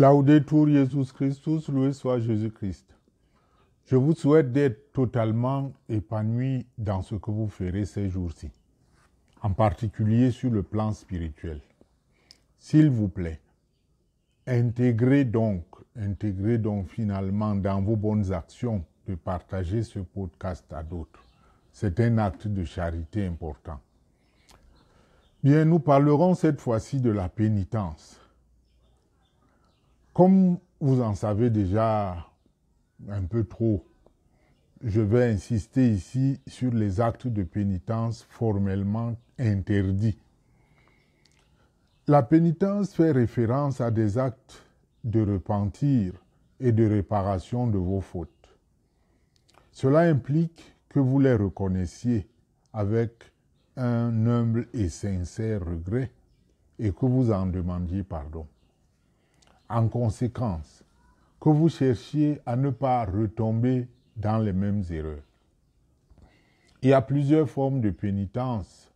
Laudetur Jesus Christus, loué soit Jésus-Christ. Je vous souhaite d'être totalement épanoui dans ce que vous ferez ces jours-ci, en particulier sur le plan spirituel. S'il vous plaît, intégrez donc finalement dans vos bonnes actions de partager ce podcast à d'autres. C'est un acte de charité important. Bien, nous parlerons cette fois-ci de la pénitence. Comme vous en savez déjà un peu trop, je vais insister ici sur les actes de pénitence formellement interdits. La pénitence fait référence à des actes de repentir et de réparation de vos fautes. Cela implique que vous les reconnaissiez avec un humble et sincère regret et que vous en demandiez pardon. En conséquence, que vous cherchiez à ne pas retomber dans les mêmes erreurs. Il y a plusieurs formes de pénitence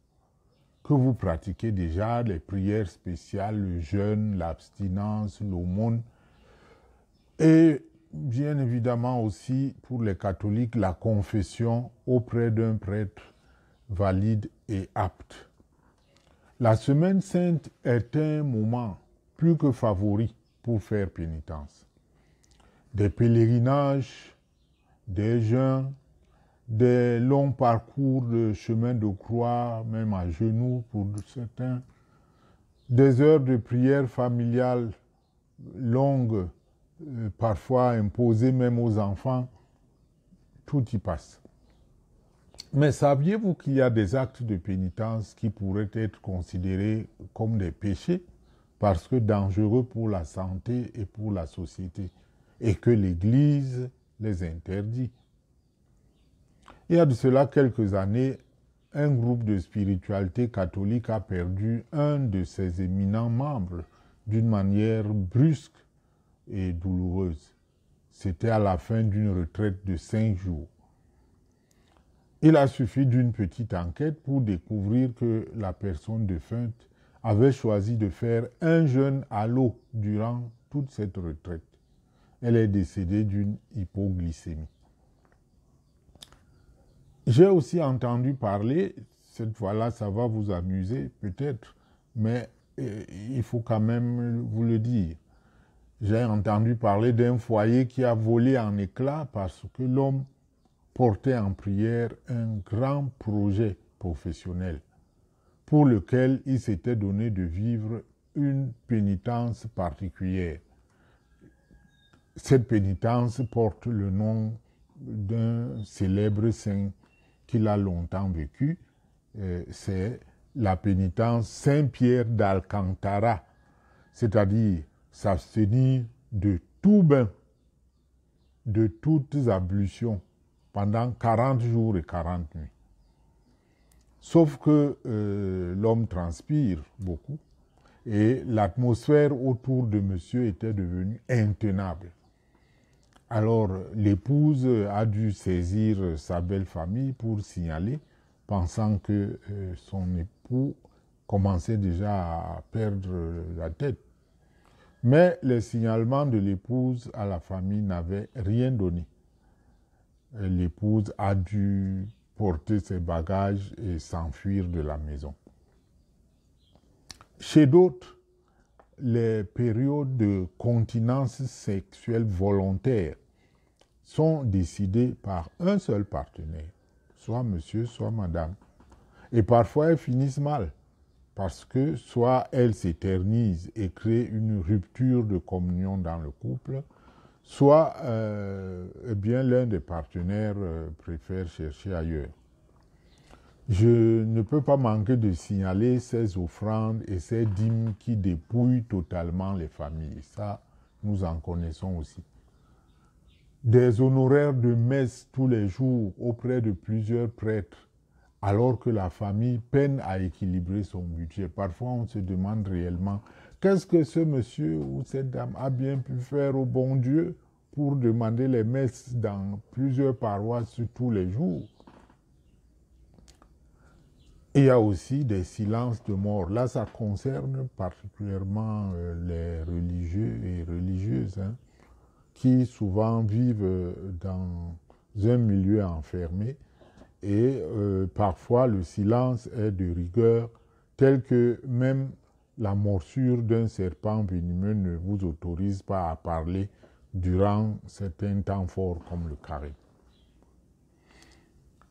que vous pratiquez déjà, les prières spéciales, le jeûne, l'abstinence, l'aumône, et bien évidemment aussi pour les catholiques, la confession auprès d'un prêtre valide et apte. La Semaine Sainte est un moment plus que favori pour faire pénitence. Des pèlerinages, des jeûnes, des longs parcours de chemin de croix, même à genoux pour certains, des heures de prière familiale longues, parfois imposées même aux enfants, tout y passe. Mais saviez-vous qu'il y a des actes de pénitence qui pourraient être considérés comme des péchés parce que dangereux pour la santé et pour la société, et que l'Église les interdit? Il y a de cela quelques années, un groupe de spiritualité catholique a perdu un de ses éminents membres d'une manière brusque et douloureuse. C'était à la fin d'une retraite de 5 jours. Il a suffi d'une petite enquête pour découvrir que la personne défunte avait choisi de faire un jeûne à l'eau durant toute cette retraite. Elle est décédée d'une hypoglycémie. J'ai aussi entendu parler, cette fois-là ça va vous amuser peut-être, mais il faut quand même vous le dire. J'ai entendu parler d'un foyer qui a volé en éclats parce que l'homme portait en prière un grand projet professionnel pour lequel il s'était donné de vivre une pénitence particulière. Cette pénitence porte le nom d'un célèbre saint qu'il a longtemps vécu. C'est la pénitence Saint-Pierre d'Alcantara, c'est-à-dire s'abstenir de tout bain, de toutes ablutions pendant 40 jours et 40 nuits. Sauf que l'homme transpire beaucoup et l'atmosphère autour de monsieur était devenue intenable. Alors l'épouse a dû saisir sa belle famille pour signaler, pensant que son époux commençait déjà à perdre la tête. Mais les signalements de l'épouse à la famille n'avaient rien donné. L'épouse a dû porter ses bagages et s'enfuir de la maison. Chez d'autres, les périodes de continence sexuelle volontaire sont décidées par un seul partenaire, soit monsieur, soit madame. Et parfois, elles finissent mal, parce que soit elles s'éternisent et créent une rupture de communion dans le couple, soit l'un des partenaires préfère chercher ailleurs. Je ne peux pas manquer de signaler ces offrandes et ces dîmes qui dépouillent totalement les familles. Ça, nous en connaissons aussi. Des honoraires de messe tous les jours auprès de plusieurs prêtres, alors que la famille peine à équilibrer son budget. Parfois, on se demande réellement qu'est-ce que ce monsieur ou cette dame a bien pu faire au bon Dieu pour demander les messes dans plusieurs paroisses tous les jours. Il y a aussi des silences de mort. Là, ça concerne particulièrement les religieux et religieuses. religieuses, hein, qui souvent vivent dans un milieu enfermé et parfois le silence est de rigueur tel que même la morsure d'un serpent venimeux ne vous autorise pas à parler durant certains temps forts comme le carême.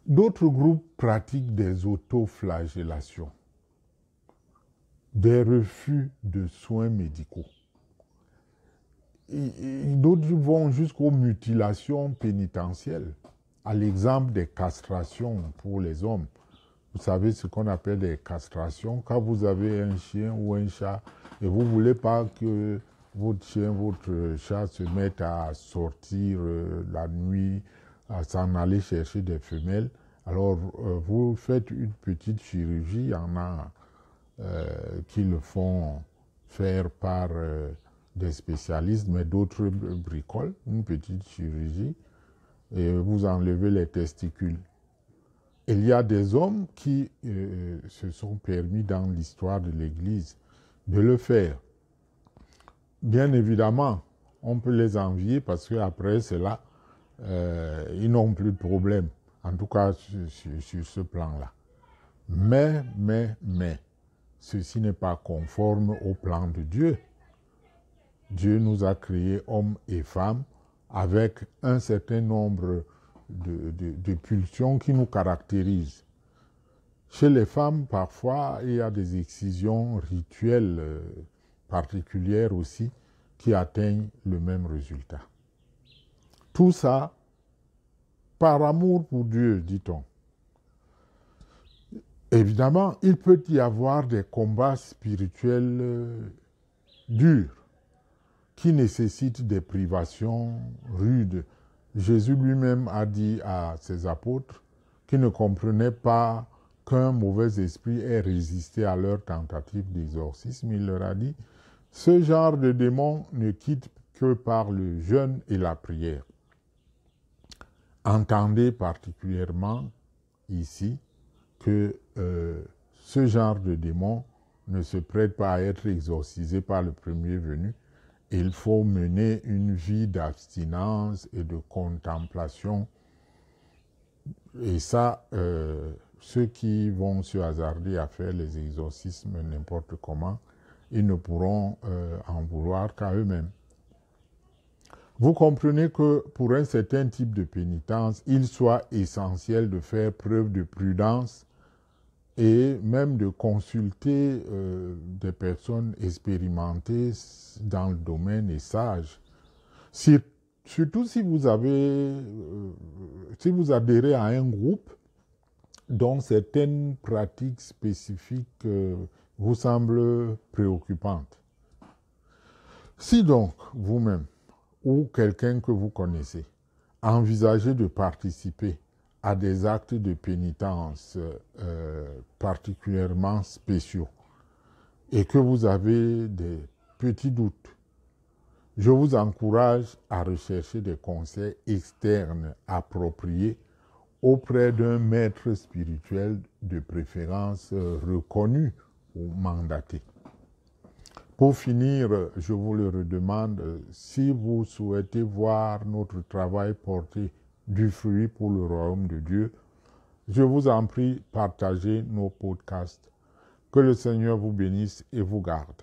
D'autres groupes pratiquent des autoflagellations, des refus de soins médicaux. D'autres vont jusqu'aux mutilations pénitentielles, à l'exemple des castrations pour les hommes. Vous savez ce qu'on appelle des castrations. Quand vous avez un chien ou un chat et vous ne voulez pas que votre chien, votre chat se mette à sortir la nuit, à s'en aller chercher des femelles, alors vous faites une petite chirurgie. Il y en a qui le font faire par des spécialistes, mais d'autres bricolent, une petite chirurgie, et vous enlevez les testicules. Il y a des hommes qui se sont permis dans l'histoire de l'Église de le faire. Bien évidemment, on peut les envier parce qu'après cela, ils n'ont plus de problème, en tout cas sur ce plan-là. Mais, ceci n'est pas conforme au plan de Dieu. Dieu nous a créés hommes et femmes avec un certain nombre de pulsions qui nous caractérisent. Chez les femmes, parfois, il y a des excisions rituelles particulières aussi qui atteignent le même résultat. Tout ça, par amour pour Dieu, dit-on. Évidemment, il peut y avoir des combats spirituels durs qui nécessitent des privations rudes. Jésus lui-même a dit à ses apôtres qu'ils ne comprenaient pas qu'un mauvais esprit ait résisté à leur tentative d'exorcisme. Il leur a dit, ce genre de démon ne quitte que par le jeûne et la prière. Entendez particulièrement ici que ce genre de démon ne se prête pas à être exorcisé par le premier venu. Il faut mener une vie d'abstinence et de contemplation. Et ça, ceux qui vont se hasarder à faire les exorcismes n'importe comment, ils ne pourront en vouloir qu'à eux-mêmes. Vous comprenez que pour un certain type de pénitence, il soit essentiel de faire preuve de prudence et même de consulter des personnes expérimentées dans le domaine et sages. Surtout si vous adhérez à un groupe dont certaines pratiques spécifiques vous semblent préoccupantes. Si donc vous-même ou quelqu'un que vous connaissez envisagez de participer à des actes de pénitence particulièrement spéciaux et que vous avez des petits doutes, je vous encourage à rechercher des conseils externes appropriés auprès d'un maître spirituel de préférence reconnu ou mandaté. Pour finir, je vous le redemande, si vous souhaitez voir notre travail porter du fruit pour le royaume de Dieu, je vous en prie, partagez nos podcasts. Que le Seigneur vous bénisse et vous garde.